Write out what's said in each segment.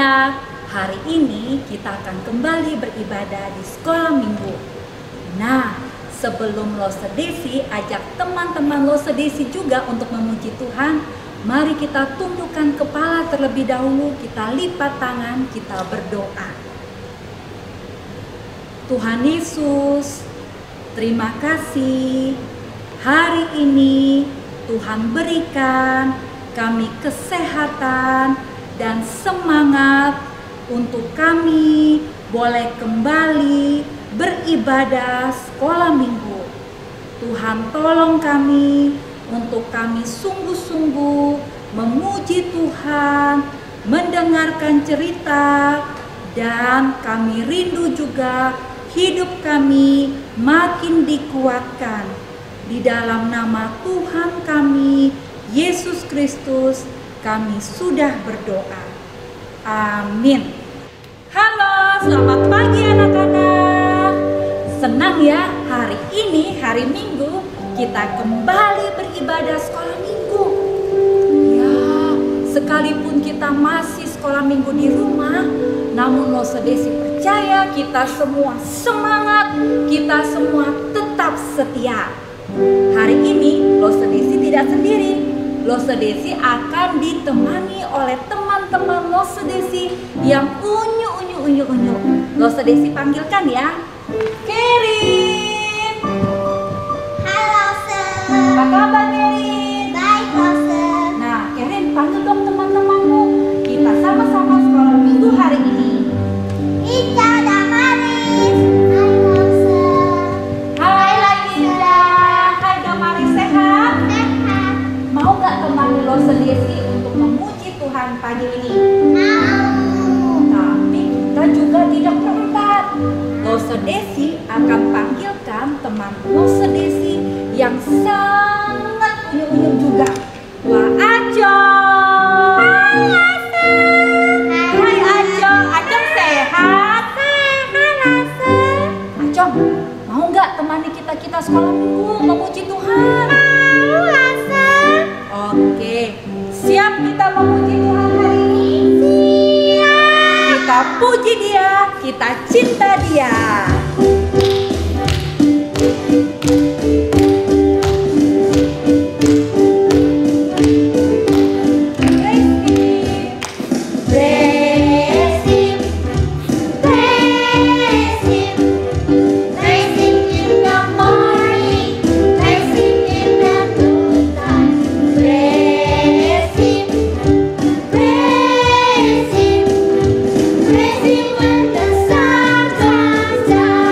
anak-anak, hari ini kita akan kembali beribadah di sekolah minggu. Nah, sebelum lo sedesi, ajak teman-teman lo sedesi juga untuk memuji Tuhan. Mari kita tundukkan kepala terlebih dahulu, kita lipat tangan, kita berdoa. Tuhan Yesus, terima kasih. Hari ini Tuhan berikan kami kesehatan dan semangat untuk kami boleh kembali beribadah sekolah minggu. Tuhan tolong kami untuk kami sungguh-sungguh memuji Tuhan, mendengarkan cerita, dan kami rindu juga hidup kami makin dikuatkan. Di dalam nama Tuhan kami, Yesus Kristus, kami sudah berdoa. Amin. Halo, selamat pagi anak-anak. Senang ya, hari ini, hari Minggu, kita kembali beribadah sekolah minggu. Ya, sekalipun kita masih sekolah minggu di rumah, namun lo sedesi percaya kita semua semangat, kita semua tetap setia. Hari ini lo sedesi tidak sendiri. Lo sedesi akan ditemani oleh teman-teman lo sedesi yang unyu. Lo sedesi panggilkan ya. Kerin. Halo, Sir. Apa kabar Kerin? Baik, Sir. Nah, Kerin panggil dong teman-temanmu. Kita sama-sama sekolah minggu hari ini. Ica dan Maris. Halo, Sir. Hai Laila. Hai Damaris, sehat? Sehat. Mau gak temani lo sedesi untuk memuji Tuhan pagi ini? Mau. Tapi kita juga tidak berempat. Lo sedesi akan panggilkan teman lo sedesi yang sangat unyu juga. Wah, Ajong. Hai Ajong. Ajong sehat? Sehat, Sir. Ajong, mau nggak temani kita sekolah minggu memuji Tuhan? Mau, Sir. Oke, siap kita memuji Tuhan hari ini? Siap. Kita puji Dia, kita cinta Dia. Praise Him when the sun comes down.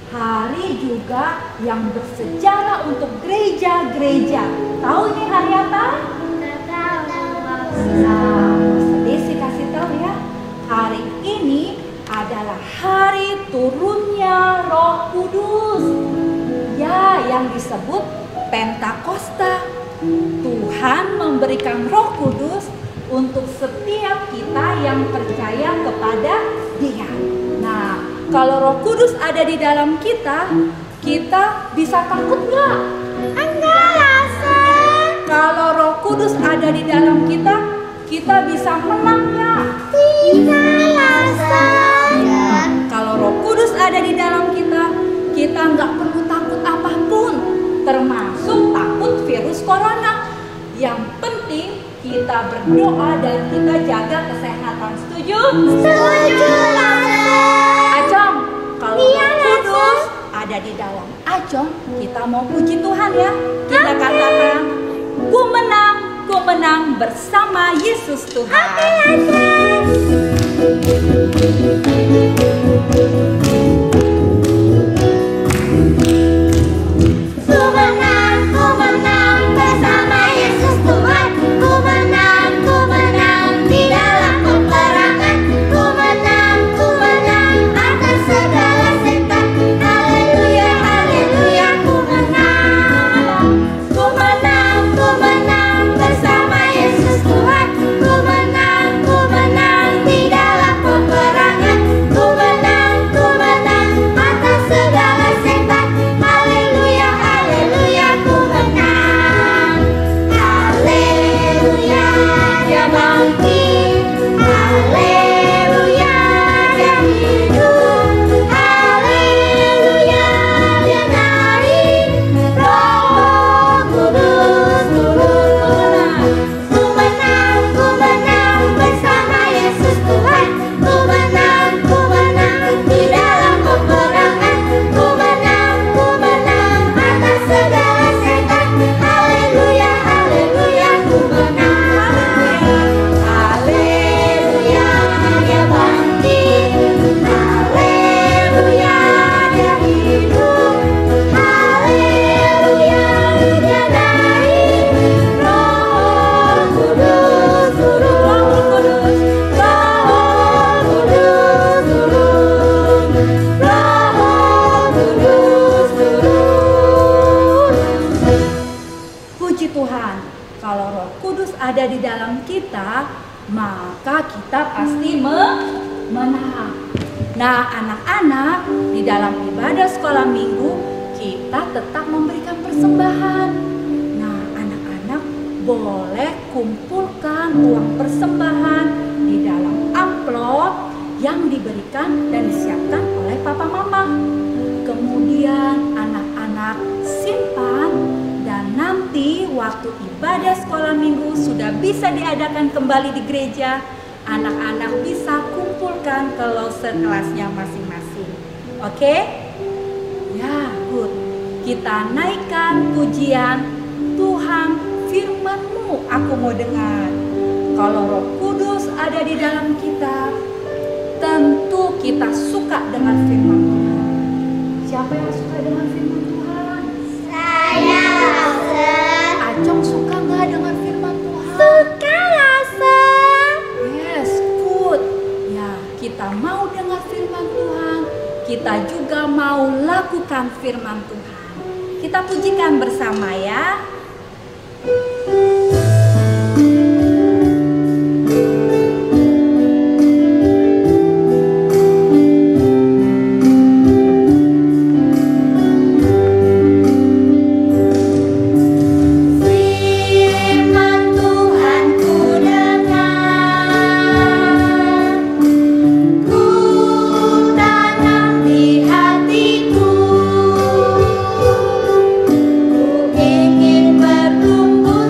hari juga yang bersejarah untuk gereja-gereja. Tahu ini hari apa? Nah, Pastor Desi kasih tahu ya. Hari ini adalah hari turunnya Roh Kudus. Ya, yang disebut Pentakosta. Tuhan memberikan Roh Kudus untuk setiap kita yang percaya kepada Dia. Nah, kalau Roh Kudus ada di dalam kita, kita bisa takut nggak? Enggak rasa. Kalau Roh Kudus ada di dalam kita bisa menang nggak? Tidak rasa. Kalau Roh Kudus ada di dalam kita nggak perlu takut apapun, termasuk takut virus corona. Yang penting kita berdoa dan kita jaga kesehatan. Setuju? Setuju rasa. Acong, kalau Iya, Roh Kudus ada di dalam Acong, kita mau puji Tuhan ya. Kita katakan, ku menang bersama Yesus Tuhan. Ku menang bersama Yesus Tuhan. Ku menang di dalam peperangan. Ku menang atas segala setan. Haleluya, haleluya, ku menang. Ku menang bersama Yesus Tuhan. Ku menang di dalam peperangan. Ku menang atas segala setan. Haleluya, haleluya, ku menang. Haleluya, Dia bangkit. Haleluya, Dia hidup. Haleluya, Dia naik. Roh Kudus turun. Ku menang bersama Yesus Tuhan. Ku menang di dalam peperangan. Ku menang atas segala setan. Haleluya, haleluya, ku menang. Haleluya, Dia bangkit. Haleluya, Dia hidup. Haleluya, Dia naik. Roh Kudus turun. Roh Kudus turun. Roh Kudus turun. Puji Tuhan, kalau Roh Kudus ada di dalam kita, maka kita pasti menang. Nah, anak-anak, di dalam ibadah sekolah minggu, kita tetap memberikan persembahan. Nah, anak-anak boleh kumpulkan uang persembahan di dalam amplop yang diberikan dan disiapkan oleh papa mama. Kemudian anak-anak simpan, dan nanti waktu ibadah sekolah minggu sudah bisa diadakan kembali di gereja, anak-anak bisa kumpulkan ke loser kelasnya masing-masing. Oke? Ya, good. Kita naikkan pujian, Tuhan firman-Mu aku mau dengar. Kalau Roh Kudus ada di dalam kita, tentu kita suka dengan firman Tuhan. Siapa yang suka dengan firman Tuhan? Saya rasa. Acong suka nggak dengan firman Tuhan? Suka rasa. Yes, good. Ya, kita mau dengar firman Tuhan. Kita juga mau lakukan firman Tuhan. Kita pujikan bersama ya. Ingin bertumbuh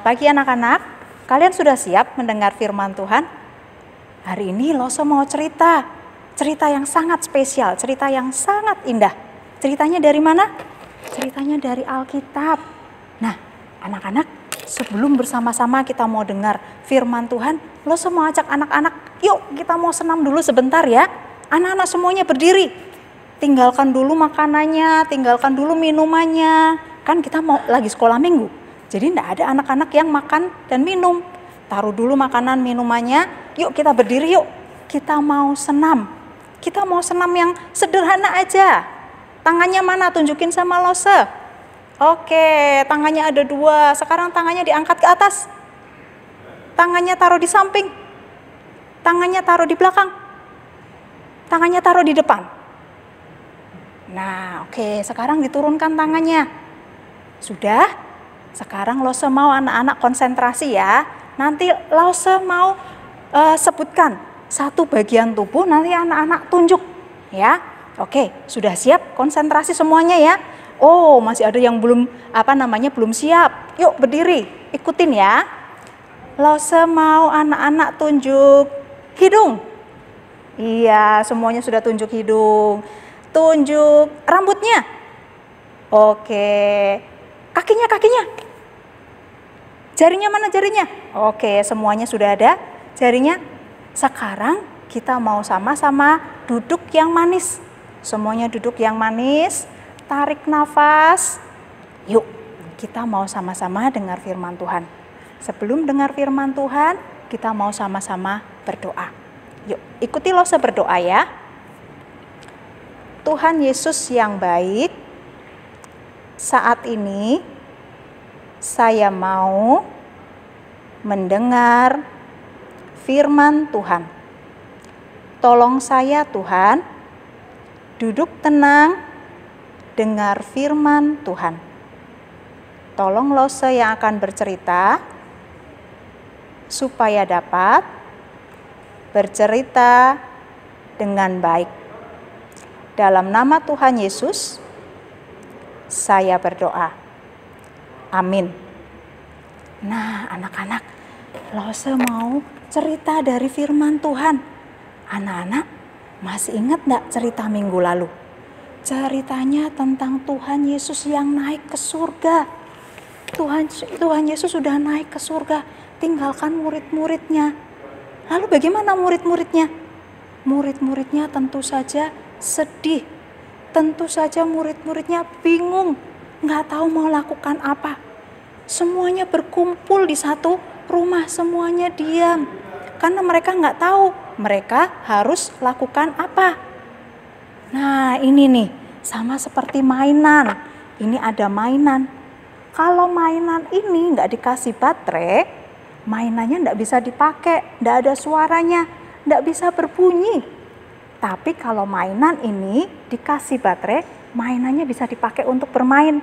Selamat pagi anak-anak. Kalian sudah siap mendengar firman Tuhan? Hari ini Lose mau cerita yang sangat spesial, cerita yang sangat indah. Ceritanya dari mana? Ceritanya dari Alkitab. Nah, anak-anak, sebelum bersama-sama kita mau dengar firman Tuhan, Lose mau ajak anak-anak, yuk kita mau senam dulu sebentar ya. Anak-anak semuanya berdiri. Tinggalkan dulu makanannya, tinggalkan dulu minumannya. Kan kita mau lagi sekolah minggu. Jadi tidak ada anak-anak yang makan dan minum. Taruh dulu makanan minumannya, yuk kita berdiri yuk. Kita mau senam. Kita mau senam yang sederhana aja. Tangannya mana? Tunjukin sama Lose. Oke, tangannya ada 2. Sekarang tangannya diangkat ke atas. Tangannya taruh di samping. Tangannya taruh di belakang. Tangannya taruh di depan. Nah, oke, sekarang diturunkan tangannya. Sudah? Sekarang Lose mau anak-anak konsentrasi ya. Nanti Lose mau sebutkan satu bagian tubuh, nanti anak-anak tunjuk ya. Oke, sudah siap? Konsentrasi semuanya ya. Oh, masih ada yang belum belum siap. Yuk berdiri, ikutin ya. Lose mau anak-anak tunjuk hidung. Iya, semuanya sudah tunjuk hidung. Tunjuk rambutnya. Oke. Kakinya. Jarinya mana jarinya? Oke, semuanya sudah ada jarinya. Sekarang kita mau sama-sama duduk yang manis. Semuanya duduk yang manis. Tarik nafas. Yuk, kita mau sama-sama dengar firman Tuhan. Sebelum dengar firman Tuhan, kita mau sama-sama berdoa. Yuk, ikuti Lose berdoa ya. Tuhan Yesus yang baik, saat ini saya mau mendengar firman Tuhan. Tolong saya Tuhan, duduk tenang, dengar firman Tuhan. Tolong Lose yang akan bercerita, supaya dapat bercerita dengan baik. Dalam nama Tuhan Yesus, saya berdoa. Amin. Nah, anak-anak, Lose mau cerita dari firman Tuhan. Anak-anak, masih ingat enggak cerita minggu lalu? Ceritanya tentang Tuhan Yesus yang naik ke surga. Tuhan Yesus sudah naik ke surga, tinggalkan murid-muridnya. Lalu bagaimana murid-muridnya? Murid-muridnya tentu saja sedih. Tentu saja murid-muridnya bingung, nggak tahu mau lakukan apa. Semuanya berkumpul di satu rumah, semuanya diam. Karena mereka nggak tahu mereka harus lakukan apa. Nah ini nih, sama seperti mainan. Ini ada mainan. Kalau mainan ini nggak dikasih baterai, mainannya nggak bisa dipakai, nggak ada suaranya, nggak bisa berbunyi. Tapi kalau mainan ini dikasih baterai, mainannya bisa dipakai untuk bermain.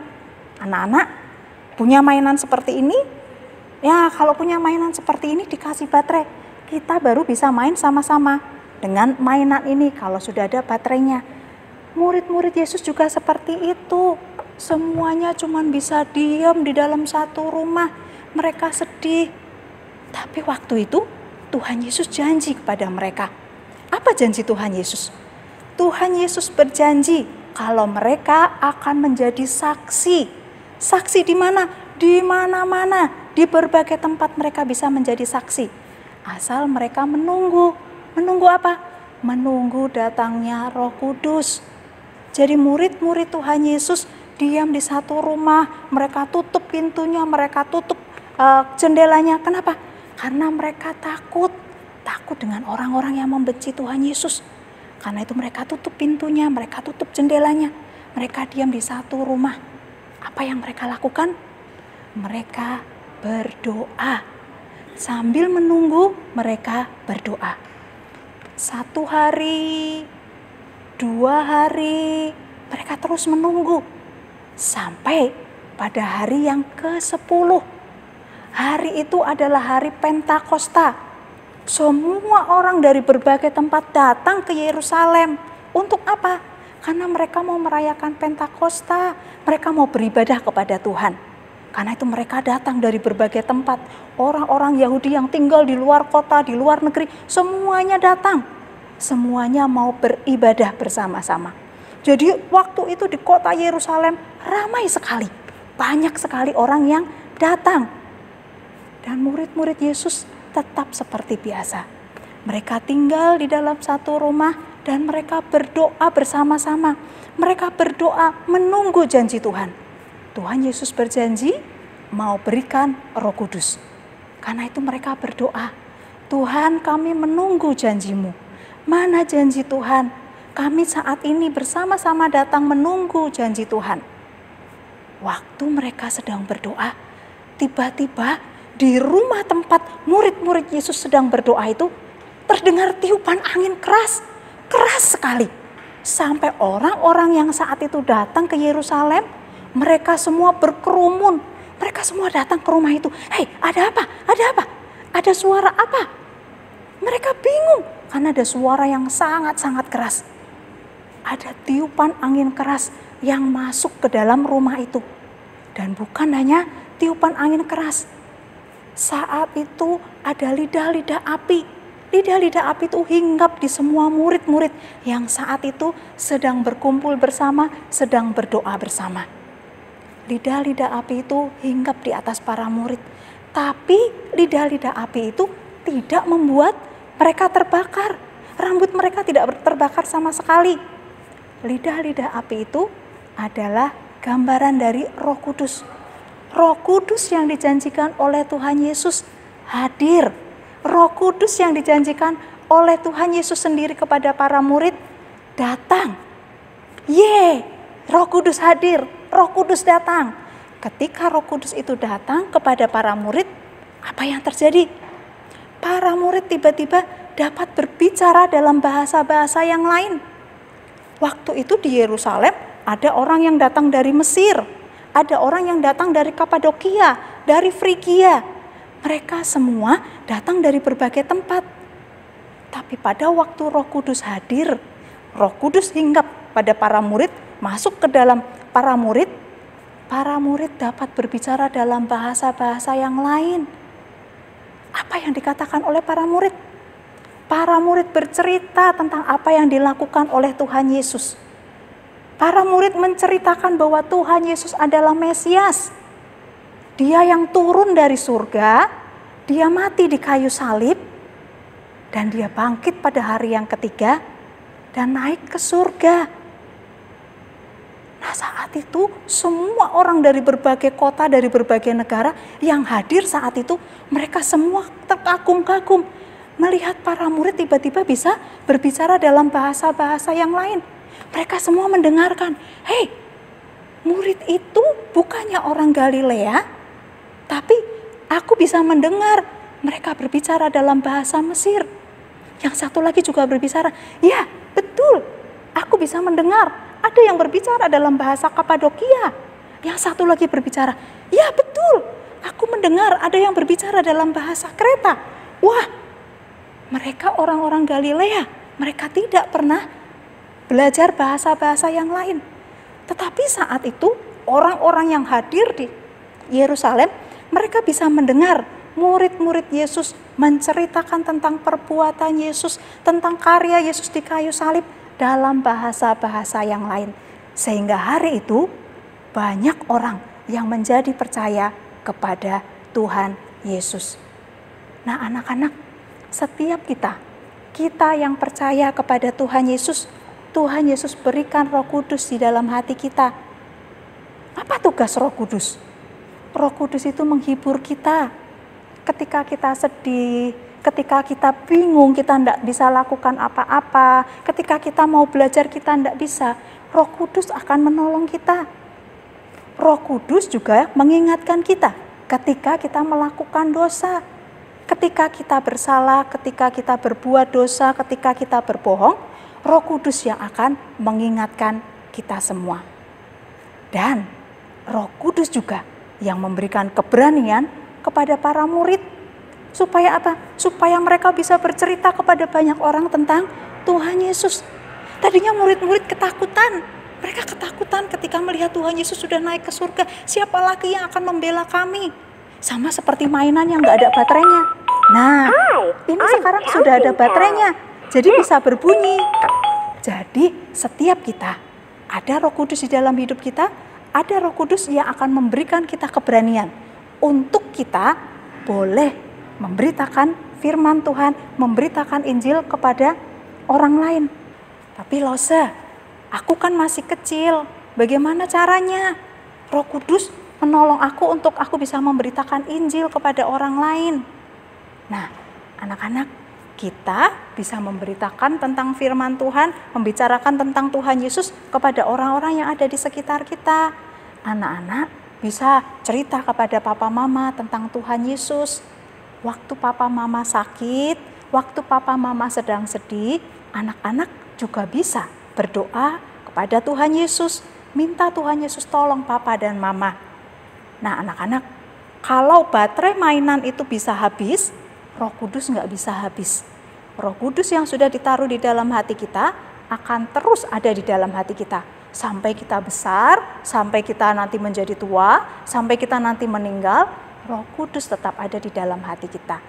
Anak-anak punya mainan seperti ini? Ya, kalau punya mainan seperti ini dikasih baterai, kita baru bisa main sama-sama dengan mainan ini kalau sudah ada baterainya. Murid-murid Yesus juga seperti itu. Semuanya cuma bisa diam di dalam satu rumah. Mereka sedih. Tapi waktu itu Tuhan Yesus janji kepada mereka. Apa janji Tuhan Yesus? Tuhan Yesus berjanji kalau mereka akan menjadi saksi. Saksi di mana? Di mana-mana. Di berbagai tempat mereka bisa menjadi saksi. Asal mereka menunggu. Menunggu apa? Menunggu datangnya Roh Kudus. Jadi murid-murid Tuhan Yesus diam di satu rumah. Mereka tutup pintunya, mereka tutup jendelanya. Kenapa? Karena mereka takut. Takut dengan orang-orang yang membenci Tuhan Yesus. Karena itu mereka tutup pintunya, mereka tutup jendelanya. Mereka diam di satu rumah. Apa yang mereka lakukan? Mereka berdoa. Sambil menunggu, mereka berdoa. 1 hari, 2 hari, mereka terus menunggu. Sampai pada hari yang ke-10. Hari itu adalah hari Pentakosta. Semua orang dari berbagai tempat datang ke Yerusalem. Untuk apa? Karena mereka mau merayakan Pentakosta. Mereka mau beribadah kepada Tuhan. Karena itu mereka datang dari berbagai tempat. Orang-orang Yahudi yang tinggal di luar kota, di luar negeri, semuanya datang. Semuanya mau beribadah bersama-sama. Jadi waktu itu di kota Yerusalem ramai sekali. Banyak sekali orang yang datang. Dan murid-murid Yesus tetap seperti biasa. Mereka tinggal di dalam satu rumah dan mereka berdoa bersama-sama. Mereka berdoa menunggu janji Tuhan. Tuhan Yesus berjanji mau berikan Roh Kudus. Karena itu mereka berdoa, Tuhan kami menunggu janji-Mu. Mana janji Tuhan? Kami saat ini bersama-sama datang menunggu janji Tuhan. Waktu mereka sedang berdoa, tiba-tiba di rumah tempat murid-murid Yesus sedang berdoa itu terdengar tiupan angin keras, keras sekali. Sampai orang-orang yang saat itu datang ke Yerusalem, mereka semua berkerumun. Mereka semua datang ke rumah itu. Hei, ada apa? Ada apa? Ada suara apa? Mereka bingung karena ada suara yang sangat-sangat keras. Ada tiupan angin keras yang masuk ke dalam rumah itu. Dan bukan hanya tiupan angin keras. Saat itu ada lidah-lidah api. Lidah-lidah api itu hinggap di semua murid-murid yang saat itu sedang berkumpul bersama, sedang berdoa bersama. Lidah-lidah api itu hinggap di atas para murid. Tapi lidah-lidah api itu tidak membuat mereka terbakar. Rambut mereka tidak terbakar sama sekali. Lidah-lidah api itu adalah gambaran dari Roh Kudus. Roh Kudus yang dijanjikan oleh Tuhan Yesus hadir. Roh Kudus yang dijanjikan oleh Tuhan Yesus sendiri kepada para murid datang. Roh Kudus hadir, Roh Kudus datang. Ketika Roh Kudus itu datang kepada para murid, apa yang terjadi? Para murid tiba-tiba dapat berbicara dalam bahasa-bahasa yang lain. Waktu itu di Yerusalem ada orang yang datang dari Mesir, ada orang yang datang dari Kapadokia, dari Frigia. Mereka semua datang dari berbagai tempat. Tapi pada waktu Roh Kudus hadir, Roh Kudus hinggap pada para murid, masuk ke dalam para murid dapat berbicara dalam bahasa-bahasa yang lain. Apa yang dikatakan oleh para murid? Para murid bercerita tentang apa yang dilakukan oleh Tuhan Yesus. Para murid menceritakan bahwa Tuhan Yesus adalah Mesias. Dia yang turun dari surga, dia mati di kayu salib, dan dia bangkit pada hari yang ketiga dan naik ke surga. Nah, saat itu semua orang dari berbagai kota, dari berbagai negara yang hadir saat itu, mereka semua terkagum-kagum melihat para murid tiba-tiba bisa berbicara dalam bahasa-bahasa yang lain. Mereka semua mendengarkan, hei, murid itu bukannya orang Galilea, tapi aku bisa mendengar mereka berbicara dalam bahasa Mesir. Yang satu lagi juga berbicara, ya betul, aku bisa mendengar. Ada yang berbicara dalam bahasa Kapadokia. Yang satu lagi berbicara, ya betul, aku mendengar ada yang berbicara dalam bahasa Kreta. Wah, mereka orang-orang Galilea, mereka tidak pernah belajar bahasa-bahasa yang lain. Tetapi saat itu orang-orang yang hadir di Yerusalem, mereka bisa mendengar murid-murid Yesus menceritakan tentang perbuatan Yesus, tentang karya Yesus di kayu salib dalam bahasa-bahasa yang lain. Sehingga hari itu banyak orang yang menjadi percaya kepada Tuhan Yesus. Nah, anak-anak, setiap kita yang percaya kepada Tuhan Yesus berikan Roh Kudus di dalam hati kita. Apa tugas Roh Kudus? Roh Kudus itu menghibur kita. Ketika kita sedih, ketika kita bingung, kita tidak bisa lakukan apa-apa. Ketika kita mau belajar, kita tidak bisa. Roh Kudus akan menolong kita. Roh Kudus juga mengingatkan kita ketika kita melakukan dosa. Ketika kita bersalah, ketika kita berbuat dosa, ketika kita berbohong, Roh Kudus yang akan mengingatkan kita semua. Dan Roh Kudus juga yang memberikan keberanian kepada para murid. Supaya apa? Supaya mereka bisa bercerita kepada banyak orang tentang Tuhan Yesus. Tadinya murid-murid ketakutan. Mereka ketakutan ketika melihat Tuhan Yesus sudah naik ke surga. Siapa lagi yang akan membela kami? Sama seperti mainan yang nggak ada baterainya. Nah, ini sekarang sudah ada baterainya, jadi bisa berbunyi. Jadi setiap kita ada Roh Kudus di dalam hidup kita, ada Roh Kudus yang akan memberikan kita keberanian untuk kita boleh memberitakan firman Tuhan, memberitakan Injil kepada orang lain. Tapi Lose, aku kan masih kecil, bagaimana caranya? Roh Kudus menolong aku untuk aku bisa memberitakan Injil kepada orang lain. Nah, anak-anak, kita bisa memberitakan tentang firman Tuhan, membicarakan tentang Tuhan Yesus kepada orang-orang yang ada di sekitar kita. Anak-anak bisa cerita kepada papa mama tentang Tuhan Yesus. Waktu papa mama sakit, waktu papa mama sedang sedih, anak-anak juga bisa berdoa kepada Tuhan Yesus, minta Tuhan Yesus tolong papa dan mama. Nah, anak-anak, kalau baterai mainan itu bisa habis, Roh Kudus nggak bisa habis. Roh Kudus yang sudah ditaruh di dalam hati kita akan terus ada di dalam hati kita. Sampai kita besar, sampai kita nanti menjadi tua, sampai kita nanti meninggal, Roh Kudus tetap ada di dalam hati kita.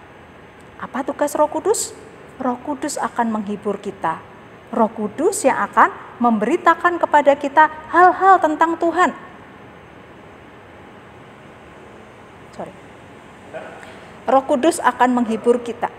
Apa tugas Roh Kudus? Roh Kudus akan menghibur kita. Roh Kudus yang akan memberitakan kepada kita hal-hal tentang Tuhan. Roh Kudus akan menghibur kita.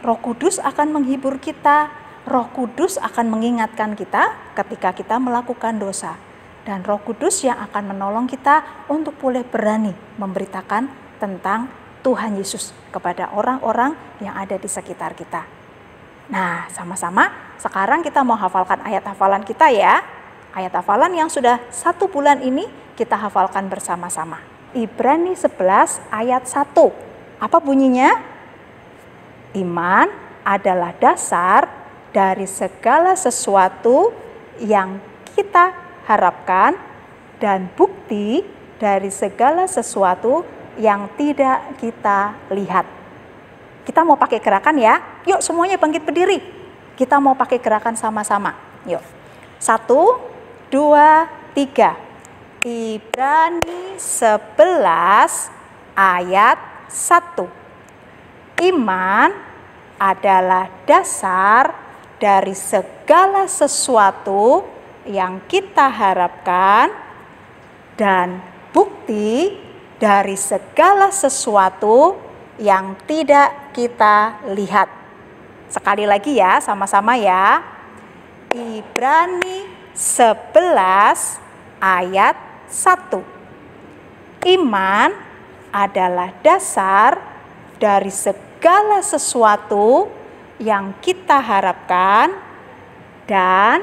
Roh Kudus akan menghibur kita. Roh Kudus akan mengingatkan kita ketika kita melakukan dosa. Dan Roh Kudus yang akan menolong kita untuk boleh berani memberitakan tentang Tuhan Yesus kepada orang-orang yang ada di sekitar kita. Nah, sama-sama sekarang kita mau hafalkan ayat hafalan kita ya. Ayat hafalan yang sudah 1 bulan ini kita hafalkan bersama-sama. Ibrani 11 ayat 1. Apa bunyinya? Iman adalah dasar dari segala sesuatu yang kita harapkan dan bukti dari segala sesuatu yang tidak kita lihat. Kita mau pakai gerakan ya. Yuk semuanya bangkit berdiri. Kita mau pakai gerakan sama-sama. Yuk. 1, 2, 3. Ibrani 11 ayat 1. Iman adalah dasar dari segala sesuatu yang kita harapkan dan bukti dari segala sesuatu yang tidak kita lihat. Sekali lagi ya, sama-sama ya. Ibrani 11 ayat 1. Iman adalah dasar dari segala sesuatu yang kita harapkan dan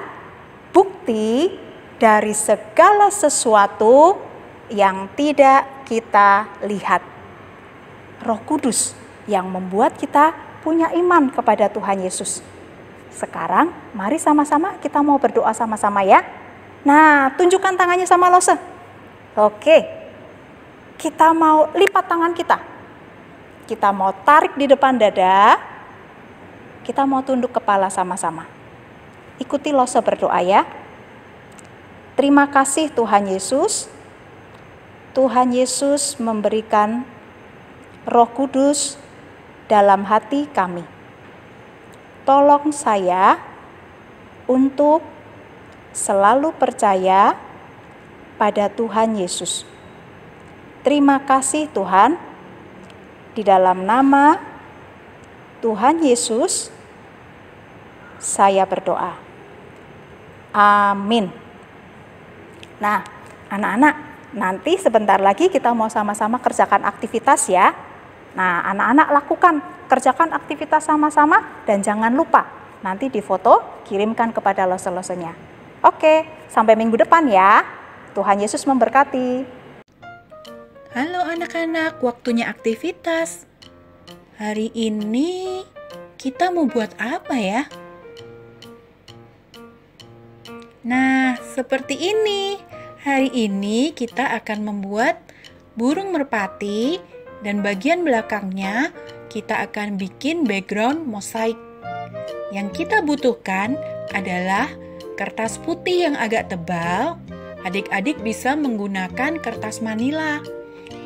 bukti dari segala sesuatu yang tidak kita lihat. Roh Kudus yang membuat kita punya iman kepada Tuhan Yesus. Sekarang mari sama-sama kita mau berdoa sama-sama ya. Nah, tunjukkan tangannya sama Lose. Oke. Kita mau lipat tangan kita. Kita mau tarik di depan dada. Kita mau tunduk kepala sama-sama. Ikuti Lose berdoa ya. Terima kasih Tuhan Yesus. Tuhan Yesus memberikan Roh Kudus dalam hati kami. Tolong saya untuk selalu percaya pada Tuhan Yesus. Terima kasih Tuhan. Di dalam nama Tuhan Yesus, saya berdoa. Amin. Nah, anak-anak, nanti sebentar lagi kita mau sama-sama kerjakan aktivitas ya. Nah, anak-anak lakukan, kerjakan aktivitas sama-sama dan jangan lupa nanti difoto, kirimkan kepada lose-losenya. Oke, sampai minggu depan ya. Tuhan Yesus memberkati. Halo anak-anak, waktunya aktivitas. Hari ini kita mau buat apa ya? Nah, seperti ini. Hari ini kita akan membuat burung merpati dan bagian belakangnya kita akan bikin background mosaik. Yang kita butuhkan adalah kertas putih yang agak tebal. Adik-adik bisa menggunakan kertas manila.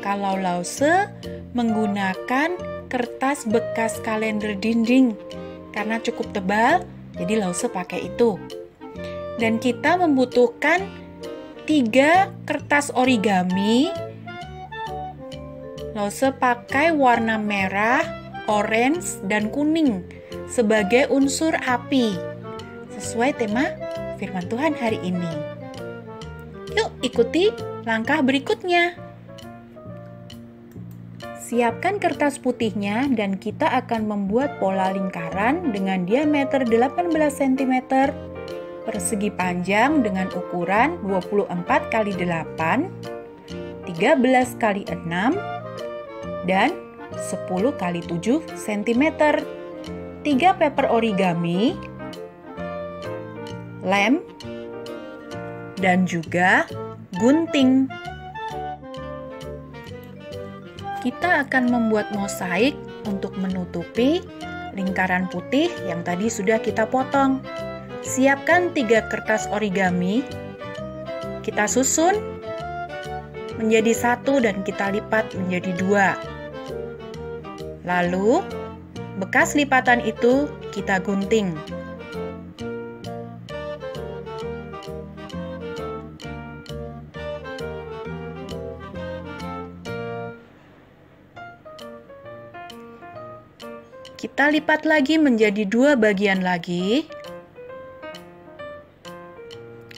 Kalau Lause menggunakan kertas bekas kalender dinding karena cukup tebal, jadi Lause pakai itu. Dan kita membutuhkan 3 kertas origami. Lause pakai warna merah, orange, dan kuning sebagai unsur api, sesuai tema firman Tuhan hari ini. Yuk ikuti langkah berikutnya. Siapkan kertas putihnya dan kita akan membuat pola lingkaran dengan diameter 18 cm, persegi panjang dengan ukuran 24 x 8, 13 x 6, dan 10 x 7 cm. 3 paper origami, lem, dan juga gunting. Kita akan membuat mosaik untuk menutupi lingkaran putih yang tadi sudah kita potong. Siapkan 3 kertas origami, kita susun menjadi 1 dan kita lipat menjadi 2. Lalu, bekas lipatan itu kita gunting. Kita lipat lagi menjadi 2 bagian lagi.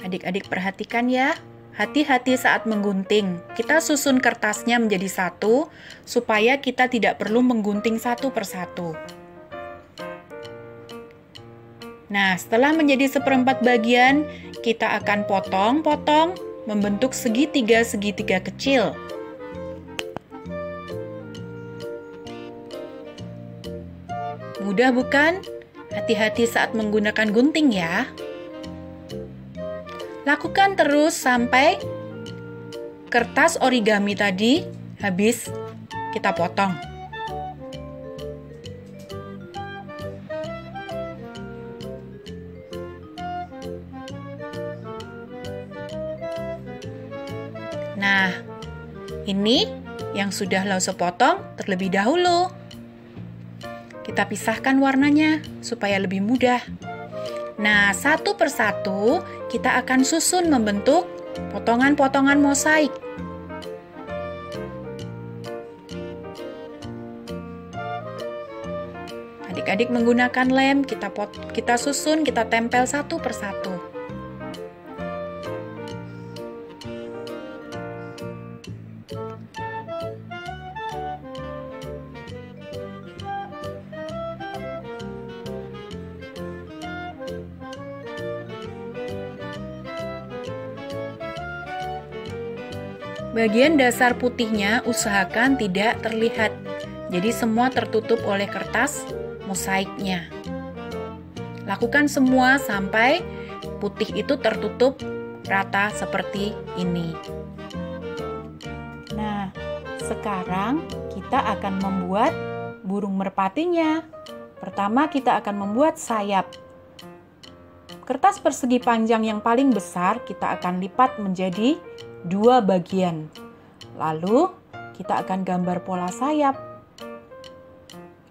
Adik-adik perhatikan ya, hati-hati saat menggunting. Kita susun kertasnya menjadi 1 supaya kita tidak perlu menggunting satu persatu. Nah, setelah menjadi 1/4 bagian, kita akan potong-potong membentuk segitiga-segitiga kecil. Mudah bukan? Hati-hati saat menggunakan gunting ya. Lakukan terus sampai kertas origami tadi habis kita potong. Nah, ini yang sudah Lause potong terlebih dahulu. Kita pisahkan warnanya supaya lebih mudah. Nah, satu persatu kita akan susun membentuk potongan-potongan mosaik. Adik-adik menggunakan lem, kita susun, kita tempel satu persatu. Bagian dasar putihnya usahakan tidak terlihat, jadi semua tertutup oleh kertas mosaiknya. Lakukan semua sampai putih itu tertutup rata seperti ini. Nah, sekarang kita akan membuat burung merpatinya. Pertama kita akan membuat sayap. Kertas persegi panjang yang paling besar kita akan lipat menjadi 2 bagian. Lalu kita akan gambar pola sayap.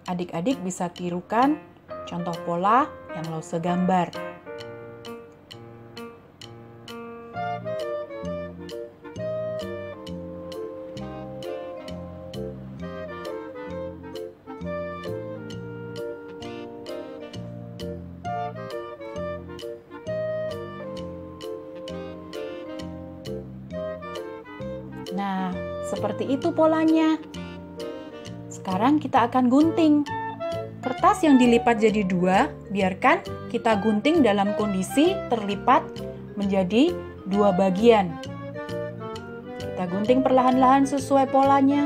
Adik-adik bisa tirukan contoh pola yang Lause gambar. Nah, seperti itu polanya. Sekarang kita akan gunting. Kertas yang dilipat jadi 2, biarkan kita gunting dalam kondisi terlipat menjadi 2 bagian. Kita gunting perlahan-lahan sesuai polanya.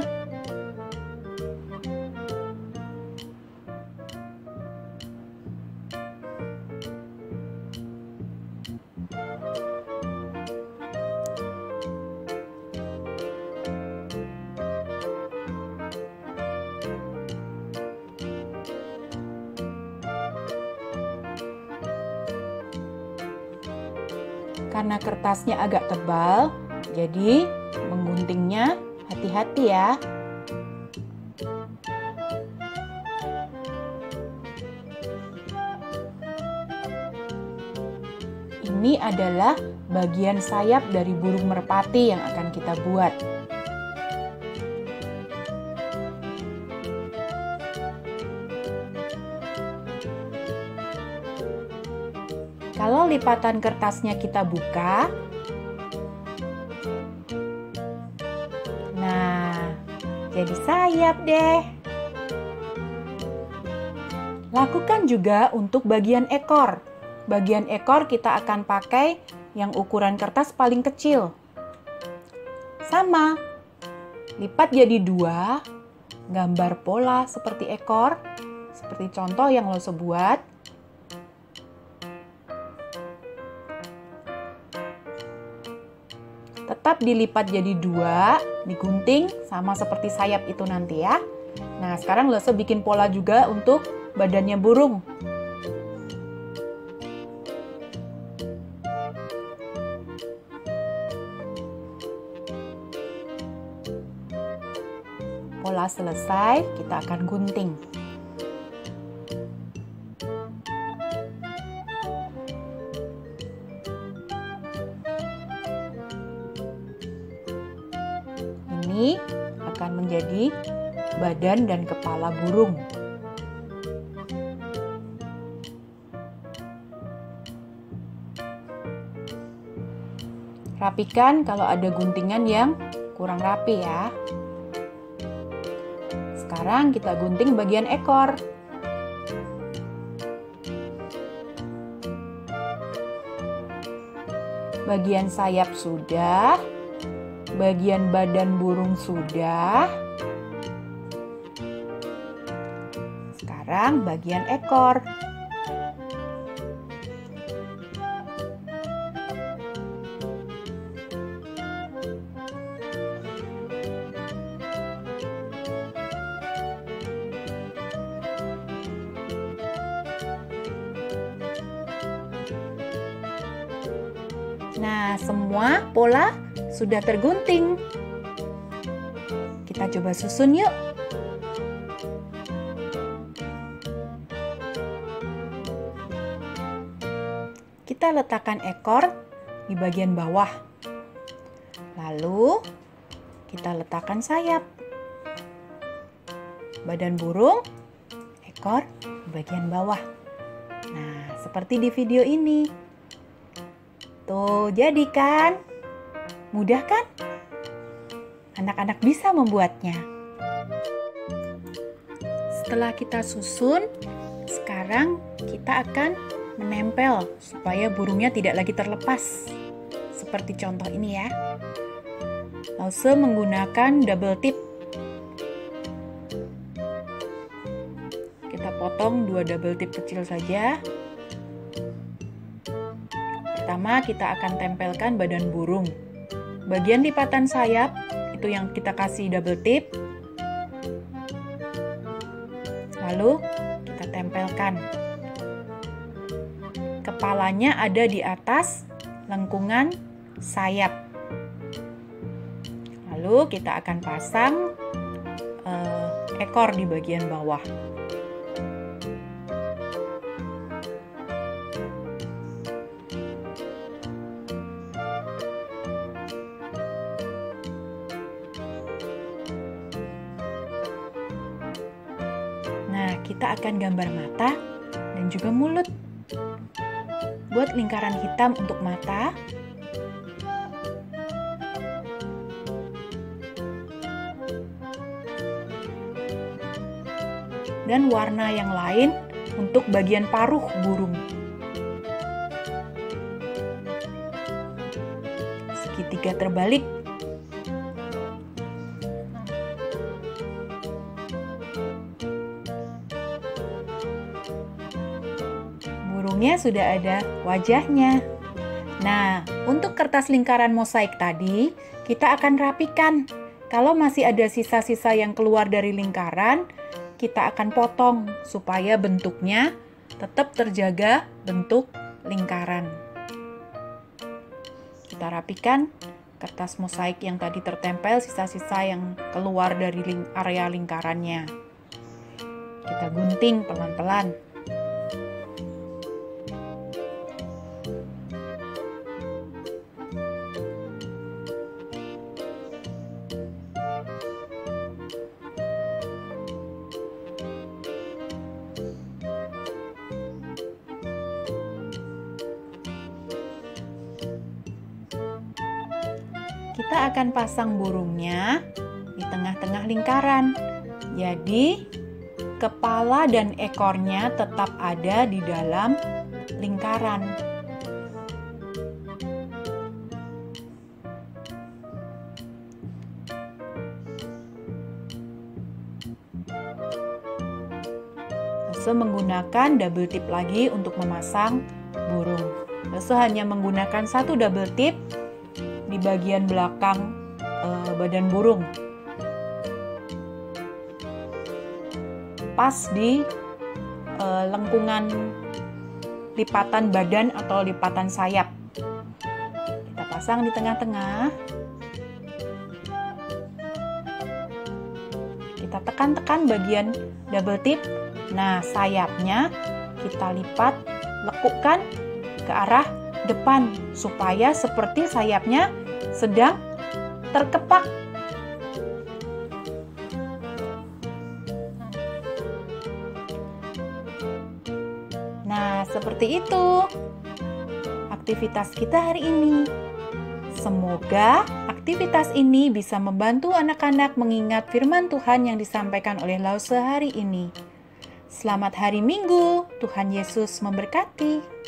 Karena kertasnya agak tebal, jadi mengguntingnya hati-hati ya. Ini adalah bagian sayap dari burung merpati yang akan kita buat. Kalau lipatan kertasnya kita buka, nah, jadi sayap deh. Lakukan juga untuk bagian ekor. Bagian ekor kita akan pakai yang ukuran kertas paling kecil. Sama, lipat jadi 2, gambar pola seperti ekor, seperti contoh yang lo buat. Tetap dilipat jadi 2, digunting sama seperti sayap itu nanti ya. Nah, sekarang lo bikin pola juga untuk badannya burung. Pola selesai, kita akan gunting. Ini akan menjadi badan dan kepala burung. Rapikan kalau ada guntingan yang kurang rapi ya. Sekarang kita gunting bagian ekor. Bagian sayap sudah, bagian badan burung sudah. Sekarang bagian ekor. Nah, semua pola sudah tergunting. Kita coba susun yuk. Kita letakkan ekor di bagian bawah. Lalu, kita letakkan sayap. Badan burung, ekor di bagian bawah. Nah, seperti di video ini. Tuh, jadi kan? Mudah kan? Anak-anak bisa membuatnya. Setelah kita susun, sekarang kita akan menempel supaya burungnya tidak lagi terlepas. Seperti contoh ini ya. Lause menggunakan double tip. Kita potong 2 double tip kecil saja. Pertama, kita akan tempelkan badan burung. Bagian lipatan sayap, itu yang kita kasih double tip. Lalu, kita tempelkan. Kepalanya ada di atas lengkungan sayap. Lalu, kita akan pasang ekor di bagian bawah. Kita akan gambar mata dan juga mulut. Buat lingkaran hitam untuk mata. Dan warna yang lain untuk bagian paruh burung. Segitiga terbalik. Burungnya sudah ada wajahnya. Nah, untuk kertas lingkaran mosaik tadi, kita akan rapikan. Kalau masih ada sisa-sisa yang keluar dari lingkaran, kita akan potong supaya bentuknya tetap terjaga bentuk lingkaran. Kita rapikan kertas mosaik yang tadi tertempel, sisa-sisa yang keluar dari area lingkarannya. Kita gunting pelan-pelan. Kita akan pasang burungnya di tengah-tengah lingkaran. Jadi, kepala dan ekornya tetap ada di dalam lingkaran. Lalu menggunakan double tip lagi untuk memasang burung. Lalu hanya menggunakan satu double tip di bagian belakang badan burung, pas di lengkungan lipatan badan atau lipatan sayap. Kita pasang di tengah-tengah. Kita tekan-tekan bagian double tip. Nah, sayapnya kita lipat, lekukkan ke arah depan supaya seperti sayapnya sedang terkepak. Nah, seperti itu aktivitas kita hari ini. Semoga aktivitas ini bisa membantu anak-anak mengingat firman Tuhan yang disampaikan oleh Lause hari ini. Selamat hari Minggu, Tuhan Yesus memberkati.